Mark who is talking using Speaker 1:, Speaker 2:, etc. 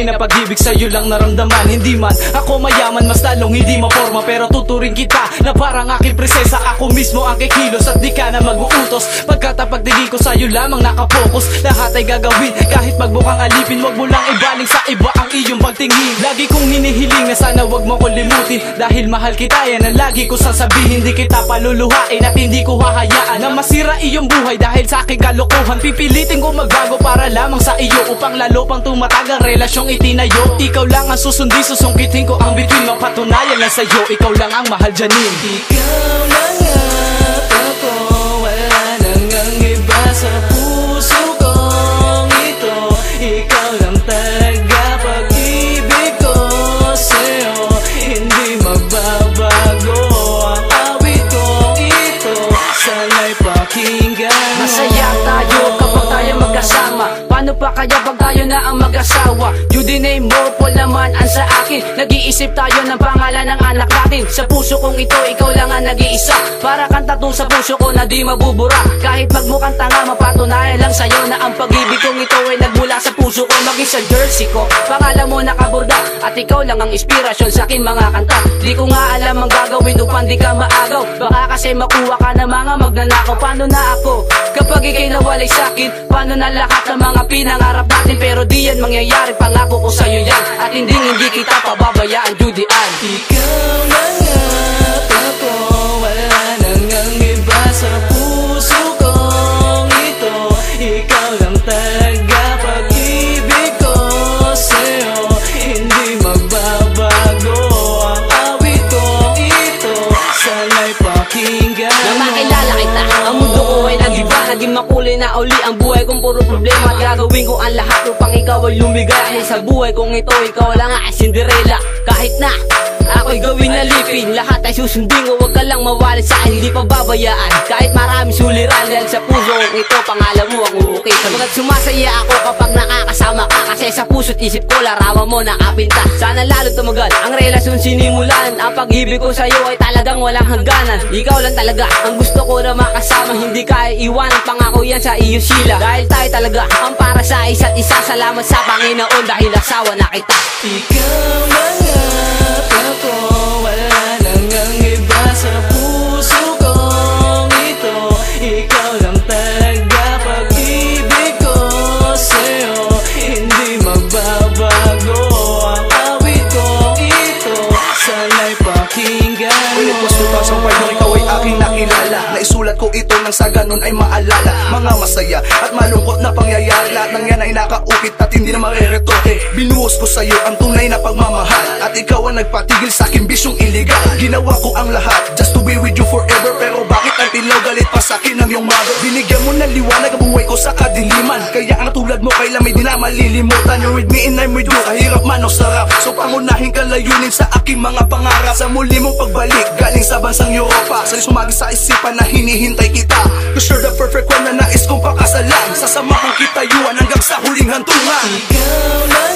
Speaker 1: tunay na pag-ibig sa'yo lang naramdaman. Hindi man ako mayaman, mas lalong hindi maporma, pero tuturing kita na parang aking presensya. Ako mismo ang kikilos at di ka na mag-uutos, pagkat ang pagtingin ko sa'yo lamang nakapokus. Lahat ay gagawin kahit magbukang alipin, wag mo lang ibaling sa iba ang iyong pagtingin. Lagi kong hinihiling na sana wag mo ko limutin, dahil mahal kita, yan ang lagi ko sasabihin. Di kita paluluhain at hindi ko hahayaan na masira iyong buhay dahil sa aking kalokohan. Pipilitin ko magbago para lamang sa iyo, upang lalo pang tumatag ang relasyong itinayo. Ikaw lang ang susundin, susungkitin ko ang bituin, mapatunayan lang sa'yo, ikaw lang ang mahal Janine.
Speaker 2: Ikaw lang at ako, wala nang ang iba sa puso kong ito. Ikaw lang talaga pag-ibig ko sa'yo, hindi magbabago ang awit kong ito. Sana'y pakinggan mo.
Speaker 3: Masaya tayo kapag tayo magkasama, paano pa kaya pag tayo na ang mag-asawa? Judy name mo, Paul naman ang sa akin. Nag-iisip tayo ng pangalan ng anak natin. Sa puso kong ito, ikaw lang ang nag-iisa. Para kang tattoo sa puso ko na di mabubura. Kahit magmukhang tanga, mapatunayan lang sa'yo na ang pag-ibig kong ito ay nagmula sa puso ko. Maging sa jersey ko, pangalan mo nakaborda, at ikaw lang ang inspirasyon sa akin mga kanta. Di ko nga alam ang gagawin upang di ka maagaw. Baka kasi makuha ka ng mga magnanakaw. Paano na ako kapag ikay nawalay sa'kin? Paano na lahat ng mga pinangarap natin? Pero di yan mangyayari, pangako ko sa'yo yan, at hindi kita pababayaan, Judy Ann.
Speaker 2: Ikaw lang at ako, wala nang ang iba sa puso kong ito. Ikaw lang talaga pag-ibig ko sa'yo, hindi magbabago ang awit kong ito. Sana'y pakinggan mo.
Speaker 3: Nang makilala kita, ang mundo ko ay nag-iba. Naging makulay na uli ang buhay kong puro problema, at gagawin ko ang lahat upang ikaw ay lumigay. Dahil sa buhay kong ito, ikaw lang ang Cinderella. Kahit na ako'y gawin na lipin, lahat ay susundin ko, wag ka lang mawali sa akin, hindi pa babayaan. Kahit maraming suliran, dahil sa puso kong ito, pangalan mo ang uukit. Sabagat sumasaya ako kapag nakakasama ka, kasi sa puso't isip ko, larawan mo nakapinta. Sana lalo tumagal ang relasyon sinimulan. Ang pag-ibig ko sa'yo ay talagang walang hangganan. Ikaw lang talaga ang gusto ko na makasama, hindi ka iiwanan, pangako yan sa iyo sila. Dahil tayo talaga ang para sa isa't isa. Salamat sa Panginoon dahil asawa na kita.
Speaker 2: Ikaw lang at ako, wala nang ang iba sa puso kong ito. Ikaw lang talaga pag-ibig ko sa'yo, hindi magbabago ang awit kong ito. Sana'y pakinggan mo.
Speaker 4: It was 2005 nung ikaw ay aking nakilala. Naisulat ko ito nang sa ganun ay maalala mga masaya at malungkot na pangyayari. Lahat ng yan ay nakaukit at hindi na mareretoke. Binuhos ko sa'yo ang tunay na pagmamahal, at ikaw ang nagpatigil sa aking bisyong iligal. Ginawa ko ang lahat just to be with you forever, pero bakit ang tilaw galit pa sa akin ang iyong mother? Binigyan mo ng liwanag ang buhay ko sa kadiliman, kaya ang tulad mo kailan may di na malilimutan. You're with me and I'm with you, kahirap man o sarap. So pangunahin ka layunin sa aking mga pangarap. Sa muli mong pagbalik galing sa bansang Europa, sa sumagi sa isipan na hinihintay kita. Cause you're the perfect one na nais kong pakasalan. Sasamahan kita yuan hanggang sa huling hantungan.
Speaker 2: Ikaw lang